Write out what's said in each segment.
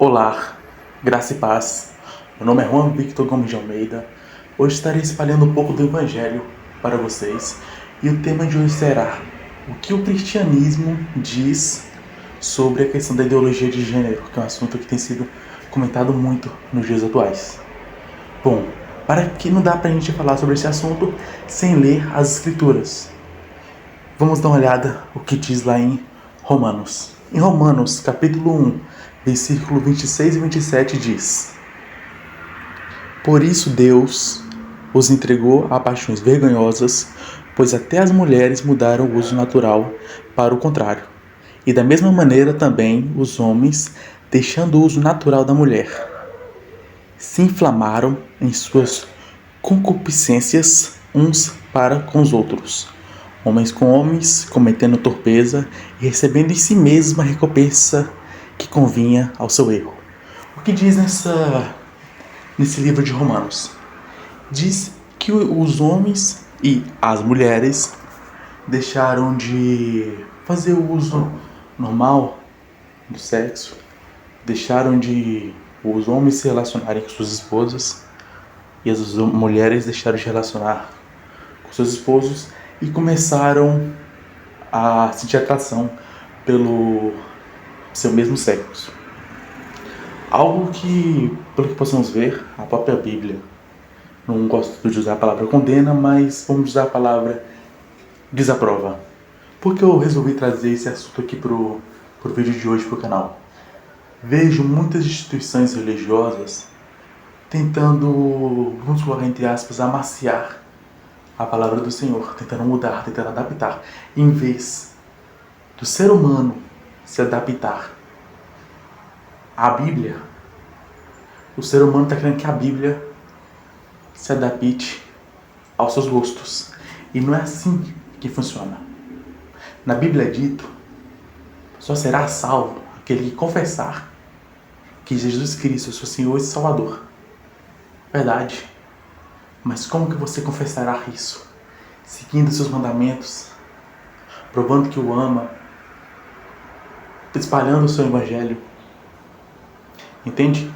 Olá, graça e paz. Meu nome é Juan Victor Gomes de Almeida. Hoje estarei espalhando um pouco do Evangelho para vocês e o tema de hoje será o que o cristianismo diz sobre a questão da ideologia de gênero, que é um assunto que tem sido comentado muito nos dias atuais. Bom, para que não dá para a gente falar sobre esse assunto sem ler as Escrituras, vamos dar uma olhada o que diz lá em Romanos. Em Romanos, capítulo 1, versículo 26 e 27 diz: Por isso Deus os entregou a paixões vergonhosas, pois até as mulheres mudaram o uso natural para o contrário. E da mesma maneira também os homens, deixando o uso natural da mulher, se inflamaram em suas concupiscências uns para com os outros, homens com homens, cometendo torpeza e recebendo em si mesma a recompensa que convinha ao seu erro. O que diz nesse livro de Romanos? Diz que os homens e as mulheres deixaram de fazer o uso normal do sexo, deixaram de os homens se relacionarem com suas esposas e as mulheres deixaram de relacionar com seus esposos e começaram a sentir atração pelo seu mesmo sexo. Algo que, pelo que possamos ver, a própria Bíblia, não gosto de usar a palavra condena, mas vamos usar a palavra desaprova. Por que eu resolvi trazer esse assunto aqui pro vídeo de hoje pro canal? Vejo muitas instituições religiosas tentando, vamos colocar entre aspas, amaciar a palavra do Senhor, tentando mudar, tentando adaptar, em vez do ser humano se adaptar à Bíblia. O ser humano está querendo que a Bíblia se adapte aos seus gostos. E não é assim que funciona. Na Bíblia é dito: só será salvo aquele que confessar que Jesus Cristo é seu Senhor e Salvador. Verdade. Mas como que você confessará isso? Seguindo seus mandamentos, provando que o ama, espalhando o seu Evangelho. Entende?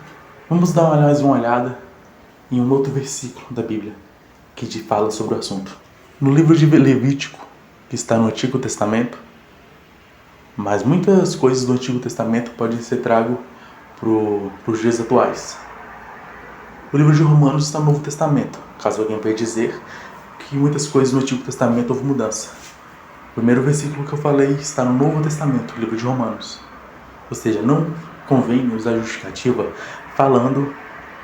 Vamos dar mais uma olhada em um outro versículo da Bíblia que te fala sobre o assunto. No livro de Levítico, que está no Antigo Testamento, mas muitas coisas do Antigo Testamento podem ser trago para os dias atuais. O livro de Romanos está no Novo Testamento, caso alguém venha dizer que muitas coisas no Antigo Testamento houve mudança. O primeiro versículo que eu falei está no Novo Testamento, o livro de Romanos. Ou seja, não convém usar justificativa falando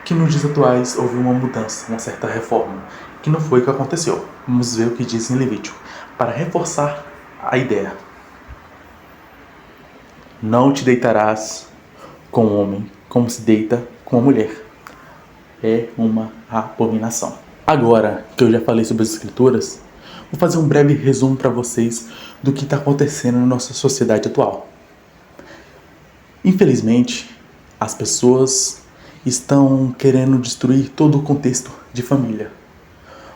que nos dias atuais houve uma mudança, uma certa reforma, que não foi o que aconteceu. Vamos ver o que diz em Levítico, para reforçar a ideia. Não te deitarás com o homem como se deita com a mulher. É uma abominação. Agora que eu já falei sobre as Escrituras, vou fazer um breve resumo para vocês do que está acontecendo na nossa sociedade atual. Infelizmente, as pessoas estão querendo destruir todo o contexto de família.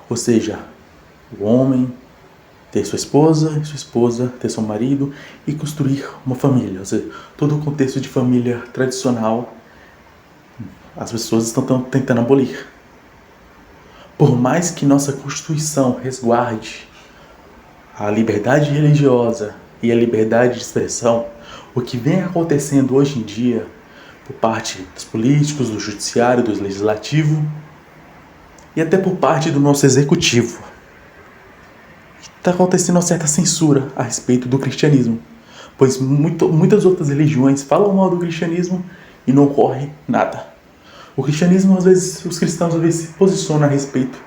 Ou seja, o homem ter sua esposa ter seu marido e construir uma família. Ou seja, todo o contexto de família tradicional, as pessoas estão tentando abolir. Por mais que nossa Constituição resguarde a liberdade religiosa e a liberdade de expressão, o que vem acontecendo hoje em dia, por parte dos políticos, do judiciário, do legislativo e até por parte do nosso executivo, está acontecendo uma certa censura a respeito do cristianismo, pois muitas outras religiões falam mal do cristianismo e não ocorre nada. O cristianismo, às vezes, os cristãos às vezes se posicionam a respeito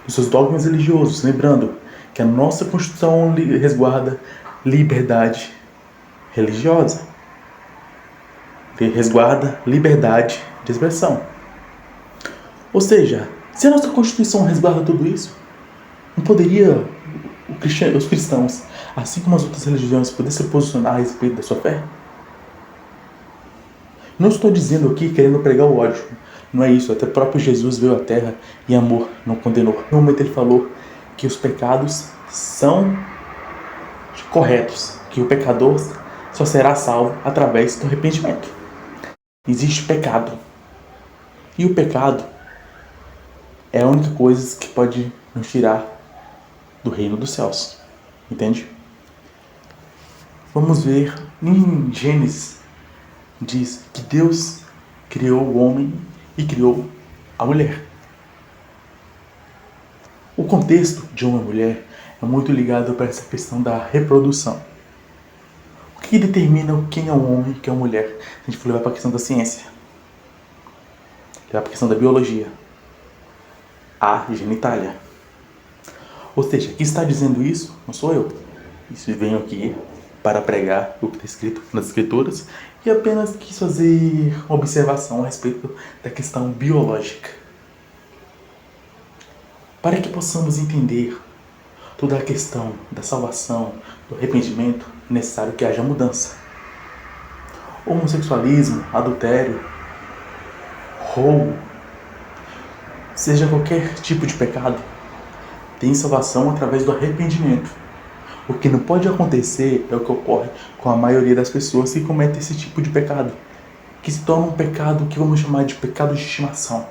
dos seus dogmas religiosos, lembrando que a nossa Constituição resguarda liberdade religiosa, resguarda liberdade de expressão. Ou seja, se a nossa Constituição resguarda tudo isso, não poderia os cristãos, assim como as outras religiões, poder se posicionar a respeito da sua fé? Não estou dizendo aqui querendo pregar o ódio. Não é isso. Até o próprio Jesus veio à Terra e amor não condenou. No momento ele falou que os pecados são corretos, que o pecador só será salvo através do arrependimento. existe pecado. E o pecado é a única coisa que pode nos tirar do reino dos céus. Entende? Vamos ver em Gênesis, diz que Deus criou o homem e criou a mulher. O contexto de uma mulher é muito ligado para essa questão da reprodução. O que determina quem é um homem e quem é uma mulher? A gente for levar para a questão da ciência, levar para a questão da biologia, a genitália. Ou seja, quem está dizendo isso não sou eu. Isso venho aqui para pregar o que está escrito nas escrituras e apenas quis fazer uma observação a respeito da questão biológica. Para que possamos entender toda a questão da salvação, do arrependimento, é necessário que haja mudança. Homossexualismo, adultério, roubo, seja qualquer tipo de pecado, tem salvação através do arrependimento. O que não pode acontecer é o que ocorre com a maioria das pessoas que cometem esse tipo de pecado, que se torna um pecado que vamos chamar de pecado de estimação.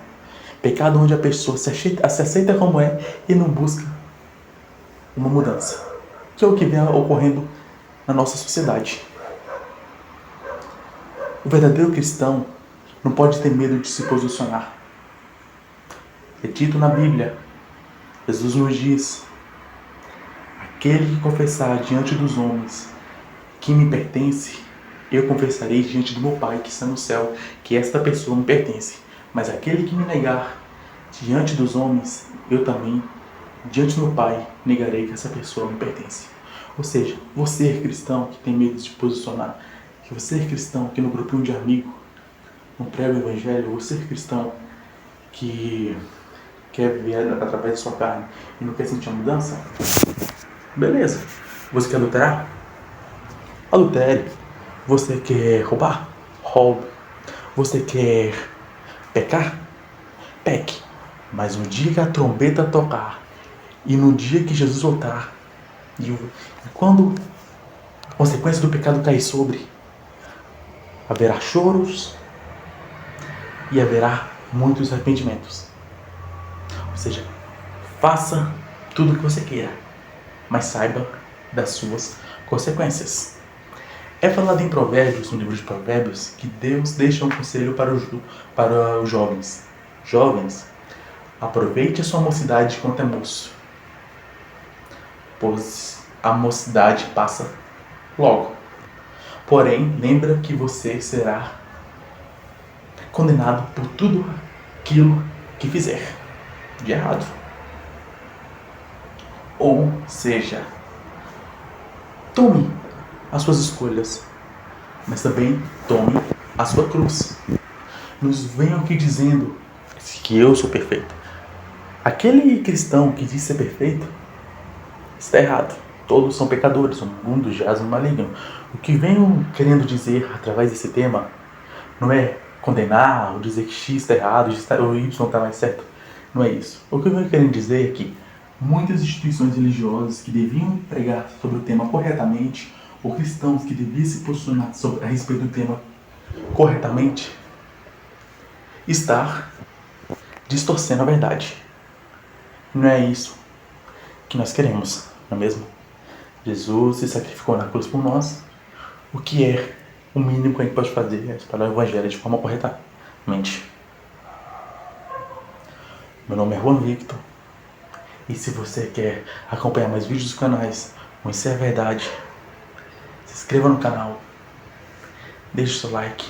Pecado onde a pessoa se aceita como é e não busca uma mudança, que é o que vem ocorrendo na nossa sociedade. O verdadeiro cristão não pode ter medo de se posicionar. É dito na Bíblia, Jesus nos diz: aquele que confessar diante dos homens que me pertence, eu confessarei diante do meu Pai que está no céu, que esta pessoa me pertence. Mas aquele que me negar diante dos homens, eu também, diante do meu Pai, negarei que essa pessoa me pertence. Ou seja, você cristão que tem medo de se posicionar, que você cristão que no grupinho de amigo não prega o evangelho, você cristão que quer viver através da sua carne e não quer sentir uma mudança, beleza. Você quer adulterar? Adultere. Você quer roubar? Roube. Você quer pecar? Peque. Mas no dia que a trombeta tocar e no dia que Jesus voltar, e quando a consequência do pecado cair sobre, haverá choros e haverá muitos arrependimentos. Ou seja, faça tudo o que você queira, mas saiba das suas consequências. É falado em Provérbios, no livro de Provérbios, que Deus deixa um conselho para os jovens. Jovens, aproveite a sua mocidade enquanto é moço, pois a mocidade passa logo. Porém, lembra que você será condenado por tudo aquilo que fizer de errado. Ou seja, tome as suas escolhas, mas também tome a sua cruz. Nos venham aqui dizendo que eu sou perfeito. Aquele cristão que diz ser perfeito está errado. Todos são pecadores, o mundo jaz no maligno. O que venho querendo dizer através desse tema não é condenar ou dizer que X está errado ou Y está mais certo. Não é isso. O que eu venho querendo dizer é que muitas instituições religiosas que deviam pregar sobre o tema corretamente, ou cristãos que deviam se posicionar a respeito do tema corretamente, estar distorcendo a verdade. Não é isso que nós queremos, não é mesmo? Jesus se sacrificou na cruz por nós. O que é o mínimo que a gente pode fazer é espalhar o evangelho de forma corretamente. Meu nome é Juan Victor. E se você quer acompanhar mais vídeos dos canais Conhecer a Verdade, se inscreva no canal, deixe seu like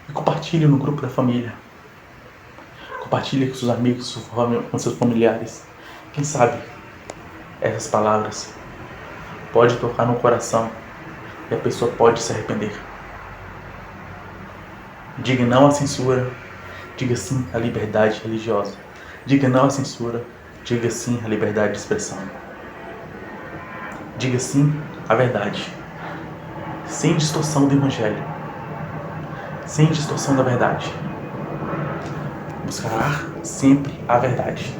e compartilhe no grupo da família. Compartilhe com seus amigos, com seus familiares. Quem sabe essas palavras pode tocar no coração e a pessoa pode se arrepender. Diga não à censura, diga sim à liberdade religiosa. Diga não à censura, diga sim à liberdade de expressão. Diga sim à verdade, sem distorção do evangelho, sem distorção da verdade. Buscará sempre a verdade.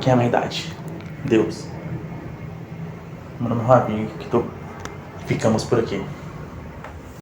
Quem é a verdade? Deus. Meu nome é Juan Victor. Ficamos por aqui.